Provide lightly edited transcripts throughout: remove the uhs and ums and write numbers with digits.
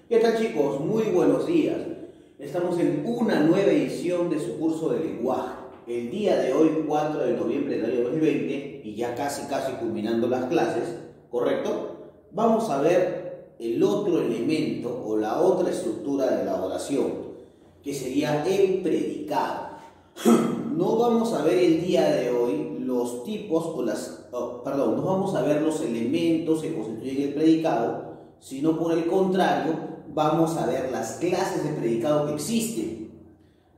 ¿Qué tal, chicos? Muy buenos días. Estamos en una nueva edición de su curso de lenguaje. El día de hoy, 4 de noviembre del año 2020, y ya casi culminando las clases, ¿correcto? Vamos a ver el otro elemento o la otra estructura de la oración, que sería el predicado. No vamos a ver el día de hoy los tipos o no vamos a ver los elementos que constituyen el predicado, sino por el contrario, vamos a ver las clases de predicado que existen.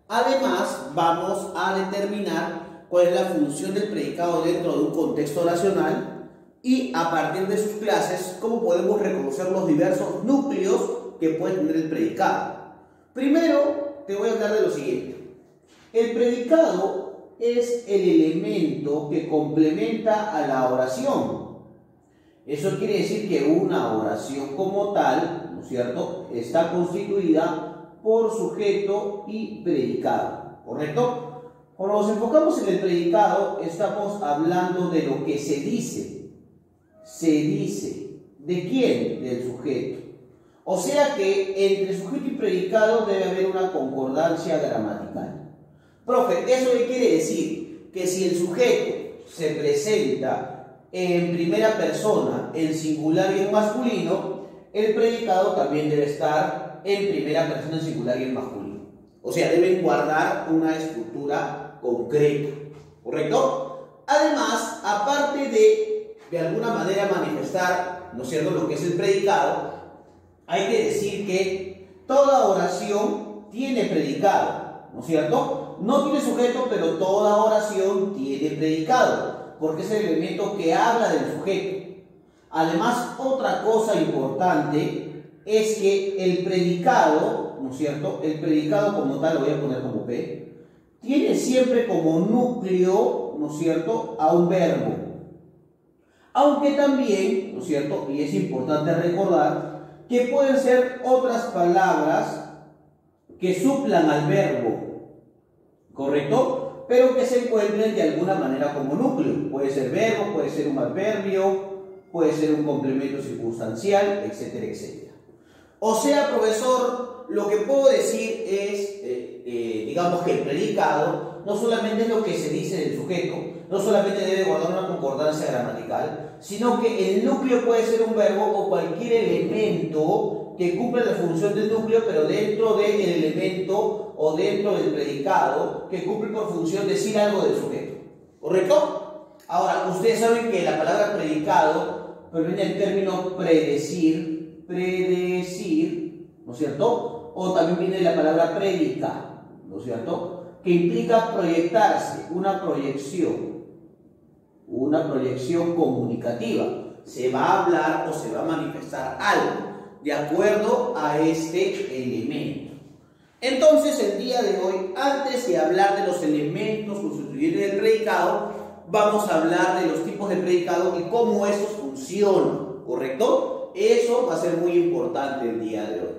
Además, vamos a determinar cuál es la función del predicado dentro de un contexto oracional y a partir de sus clases, cómo podemos reconocer los diversos núcleos que puede tener el predicado. Primero, te voy a hablar de lo siguiente. El predicado es el elemento que complementa a la oración. Eso quiere decir que una oración como tal, ¿no es cierto?, está constituida por sujeto y predicado, ¿correcto? Cuando nos enfocamos en el predicado, estamos hablando de lo que se dice. Se dice. ¿De quién? Del sujeto. O sea que entre sujeto y predicado debe haber una concordancia gramatical. Profe, ¿eso qué quiere decir? Que si el sujeto se presenta en primera persona, en singular y en masculino, el predicado también debe estar en primera persona, en singular y en masculino. O sea, deben guardar una estructura concreta, ¿correcto? Además, aparte de alguna manera manifestar, ¿no es cierto?, lo que es el predicado, hay que decir que toda oración tiene predicado, ¿no es cierto? No tiene sujeto, pero toda oración tiene predicado, porque es el elemento que habla del sujeto. Además, otra cosa importante es que el predicado, ¿no es cierto?, el predicado como tal, lo voy a poner como P, tiene siempre como núcleo, ¿no es cierto?, a un verbo. Aunque también, ¿no es cierto?, y es importante recordar que pueden ser otras palabras que suplan al verbo, ¿correcto?, pero que se encuentren de alguna manera como núcleo. Puede ser verbo, puede ser un adverbio, puede ser un complemento circunstancial, etcétera, etcétera. O sea, profesor, lo que puedo decir es, digamos que el predicado no solamente es lo que se dice del sujeto, no solamente debe guardar una concordancia gramatical, sino que el núcleo puede ser un verbo o cualquier elemento que cumple la función del núcleo, pero dentro del elemento o dentro del predicado que cumple por función decir algo del sujeto, ¿correcto? Ahora, ustedes saben que la palabra predicado proviene del término predecir, ¿no es cierto? O también viene de la palabra prédica, ¿no es cierto?, que implica proyectarse, una proyección comunicativa. Se va a hablar o se va a manifestar algo de acuerdo a este elemento. Entonces, el día de hoy, antes de hablar de los elementos constituyentes del predicado, vamos a hablar de los tipos de predicado y cómo estos funcionan, ¿correcto? Eso va a ser muy importante el día de hoy.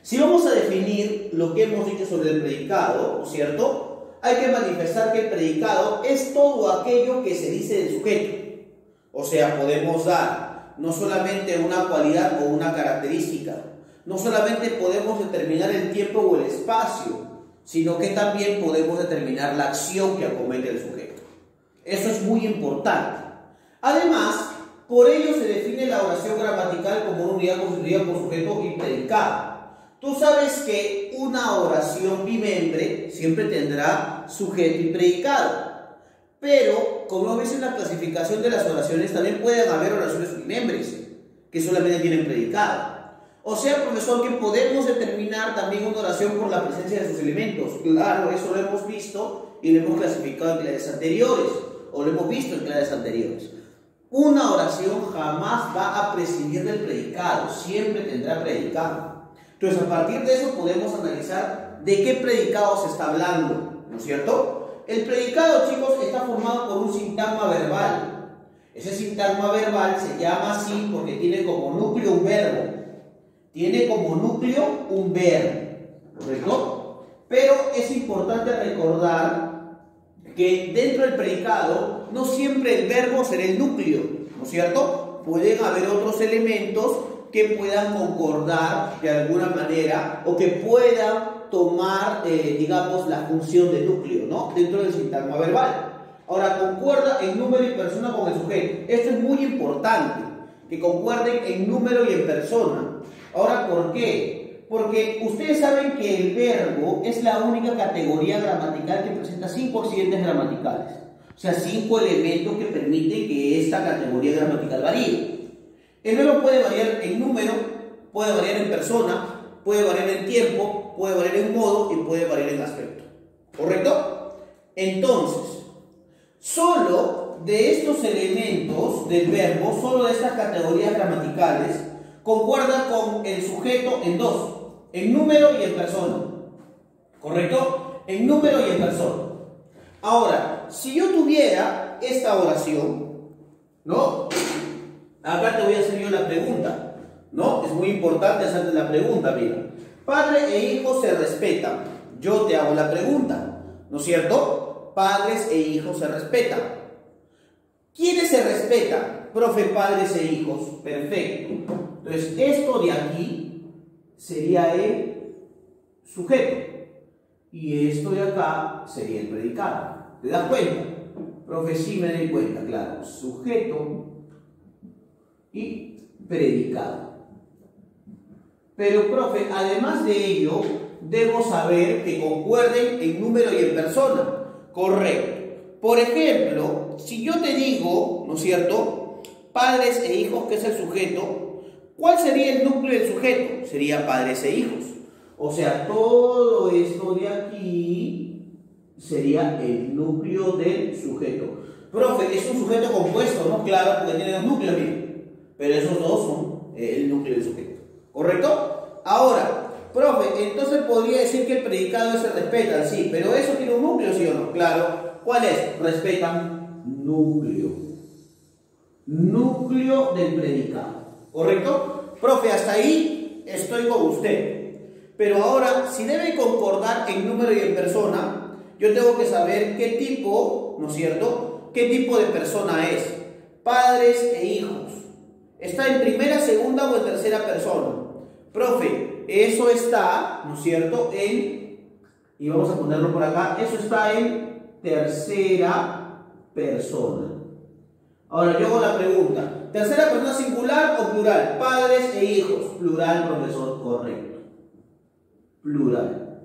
Si vamos a definir lo que hemos dicho sobre el predicado, ¿no es cierto?, hay que manifestar que el predicado es todo aquello que se dice del sujeto. O sea, podemos dar no solamente una cualidad o una característica, no solamente podemos determinar el tiempo o el espacio, sino que también podemos determinar la acción que acomete el sujeto. Eso es muy importante. Además, por ello se define la oración gramatical como una unidad constituida por sujeto y predicado. Tú sabes que una oración bimembre siempre tendrá sujeto y predicado. Pero, como ves en la clasificación de las oraciones, también pueden haber oraciones bimembres que solamente tienen predicado. O sea, profesor, que podemos determinar también una oración por la presencia de sus elementos. Claro, eso lo hemos visto y lo hemos clasificado en clases anteriores, o lo hemos visto en clases anteriores. Una oración jamás va a prescindir del predicado, siempre tendrá predicado. Entonces, a partir de eso podemos analizar de qué predicado se está hablando, ¿no es cierto? El predicado, chicos, está formado por un sintagma verbal. Ese sintagma verbal se llama así porque tiene como núcleo un verbo. Tiene como núcleo un verbo, ¿correcto? Pero es importante recordar que dentro del predicado no siempre el verbo será el núcleo, ¿no es cierto? Pueden haber otros elementos que puedan concordar de alguna manera o que puedan tomar, digamos, la función de núcleo, ¿no? Dentro del sintagma verbal. Ahora, concuerda en número y persona con el sujeto. Esto es muy importante, que concuerden en número y en persona. Ahora, ¿por qué? Porque ustedes saben que el verbo es la única categoría gramatical que presenta 5 accidentes gramaticales. O sea, 5 elementos que permiten que esta categoría gramatical varíe. El verbo puede variar en número, puede variar en persona, puede variar en tiempo, puede variar en modo y puede variar en aspecto. ¿Correcto? Entonces, solo de estos elementos del verbo, solo de estas categorías gramaticales, concuerda con el sujeto en dos, en número y en persona. ¿Correcto? En número y en persona. Ahora, si yo tuviera esta oración, ¿no? Acá te voy a hacer yo la pregunta, ¿no? Es muy importante hacerte la pregunta, mira. Padre e hijo se respetan. Yo te hago la pregunta, ¿no es cierto? Padres e hijos se respetan. ¿Quiénes se respetan? Profe, padres e hijos. Perfecto. Entonces, esto de aquí sería el sujeto. Y esto de acá sería el predicado. ¿Te das cuenta? Profe, sí me doy cuenta, claro. Sujeto y predicado. Pero, profe, además de ello, debo saber que concuerden en número y en persona. Correcto. Por ejemplo, si yo te digo, ¿no es cierto?, padres e hijos, que es el sujeto, ¿cuál sería el núcleo del sujeto? Sería padres e hijos. O sea, todo esto de aquí sería el núcleo del sujeto. Profe, es un sujeto compuesto, ¿no? Claro, porque tiene dos núcleos, miren. Pero esos dos son el núcleo del sujeto. ¿Correcto? Ahora, profe, entonces podría decir que el predicado se respetan, sí, pero eso tiene un núcleo, ¿sí o no? Claro. ¿Cuál es? Respetan núcleo. Núcleo del predicado. ¿Correcto? Profe, hasta ahí estoy con usted. Pero ahora, si debe concordar en número y en persona, yo tengo que saber qué tipo, ¿no es cierto?, qué tipo de persona es. Padres e hijos. ¿Está en primera, segunda o en tercera persona? Profe, eso está, ¿no es cierto?, y vamos a ponerlo por acá, eso está en tercera persona. Ahora yo hago la pregunta, ¿tercera persona singular o plural? Padres e hijos. Plural, profesor, correcto. Plural.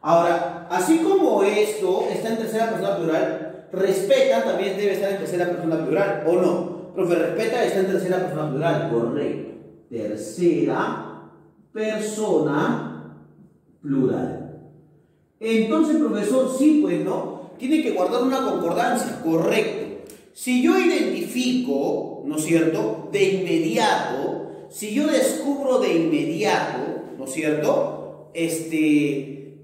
Ahora, así como esto está en tercera persona plural, respeta también debe estar en tercera persona plural, ¿o no? Profe, respeta está en tercera persona plural, correcto. Tercera persona plural. Entonces, profesor, sí, pues, ¿no? Tiene que guardar una concordancia, correcto. Si yo identifico, ¿no es cierto?, de inmediato, si yo descubro de inmediato, ¿no es cierto?,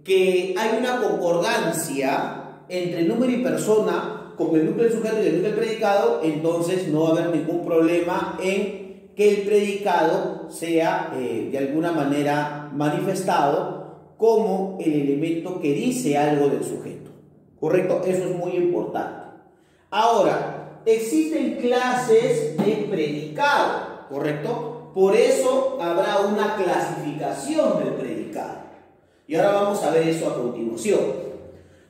que hay una concordancia entre número y persona con el núcleo del sujeto y el núcleo del predicado, entonces no va a haber ningún problema en que el predicado sea de alguna manera manifestado como el elemento que dice algo del sujeto. ¿Correcto? Eso es muy importante. Ahora, existen clases de predicado, ¿correcto? Por eso habrá una clasificación del predicado. Y ahora vamos a ver eso a continuación.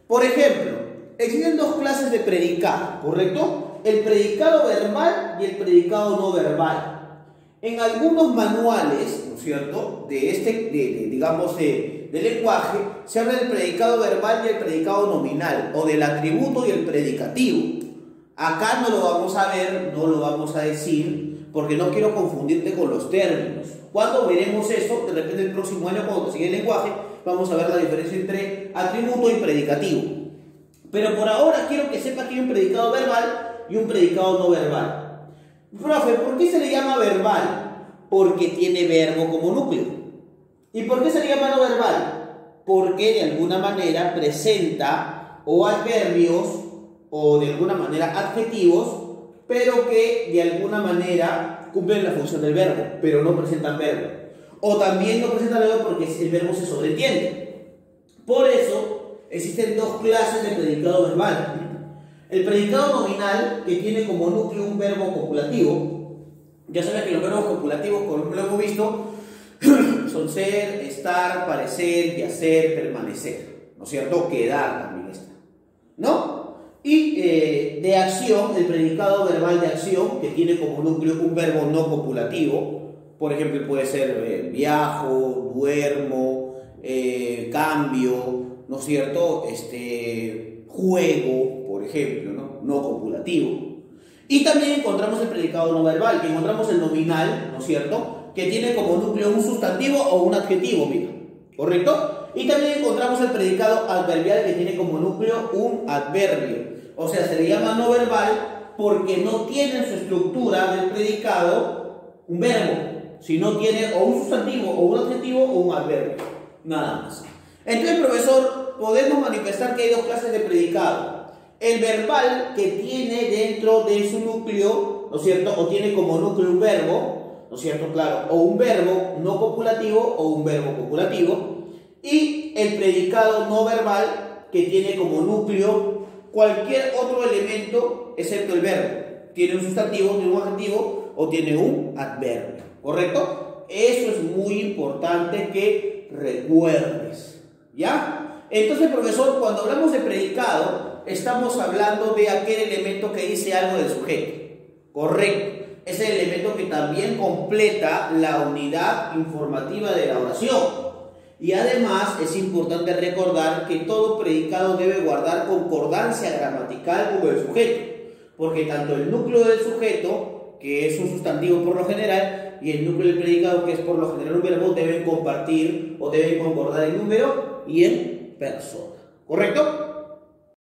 Por ejemplo, existen dos clases de predicado, ¿correcto? El predicado verbal y el predicado no verbal. En algunos manuales, ¿no es cierto?, de lenguaje, se habla del predicado verbal y el predicado nominal, o del atributo y el predicativo. Acá no lo vamos a ver, no lo vamos a decir, porque no quiero confundirte con los términos. Cuando veremos eso, de repente el próximo año, cuando te siga el lenguaje, vamos a ver la diferencia entre atributo y predicativo. Pero por ahora quiero que sepas que hay un predicado verbal y un predicado no verbal. Profe, ¿por qué se le llama verbal? Porque tiene verbo como núcleo. ¿Y por qué se le llama no verbal? Porque de alguna manera presenta o adverbios o de alguna manera adjetivos, pero que de alguna manera cumplen la función del verbo, pero no presentan verbo. O también no presentan verbo porque el verbo se sobreentiende. Por eso existen dos clases de predicado verbal. El predicado nominal, que tiene como núcleo un verbo copulativo, Ya sabes que los verbos copulativos, como lo hemos visto, son ser, estar, parecer, yacer, permanecer, ¿no es cierto? Quedar también está, ¿no? Y de acción, el predicado verbal de acción, que tiene como núcleo un verbo no copulativo, por ejemplo, puede ser viajo, duermo, cambio, ¿no es cierto? Juego, por ejemplo, ¿no? No copulativo. Y también encontramos el predicado no verbal, que encontramos el nominal, ¿no es cierto?, que tiene como núcleo un sustantivo o un adjetivo, mira, ¿correcto? Y también encontramos el predicado adverbial, que tiene como núcleo un adverbio. O sea, se le llama no verbal porque no tiene en su estructura del predicado un verbo, sino tiene o un sustantivo o un adjetivo o un adverbio, nada más. Entonces, profesor, podemos manifestar que hay dos clases de predicado. El verbal, que tiene dentro de su núcleo, ¿no es cierto?, o tiene como núcleo un verbo, ¿no es cierto?, claro, o un verbo no copulativo o un verbo copulativo. Y el predicado no verbal, que tiene como núcleo cualquier otro elemento excepto el verbo. Tiene un sustantivo, tiene un adjetivo o tiene un adverbio, ¿correcto? Eso es muy importante que recuerdes, ¿ya? Entonces, profesor, cuando hablamos de predicado, estamos hablando de aquel elemento que dice algo del sujeto, correcto. Es el elemento que también completa la unidad informativa de la oración. Y además es importante recordar que todo predicado debe guardar concordancia gramatical con el sujeto, porque tanto el núcleo del sujeto, que es un sustantivo por lo general, y el núcleo del predicado, que es por lo general un verbo, deben compartir o deben concordar en número y en persona, ¿correcto?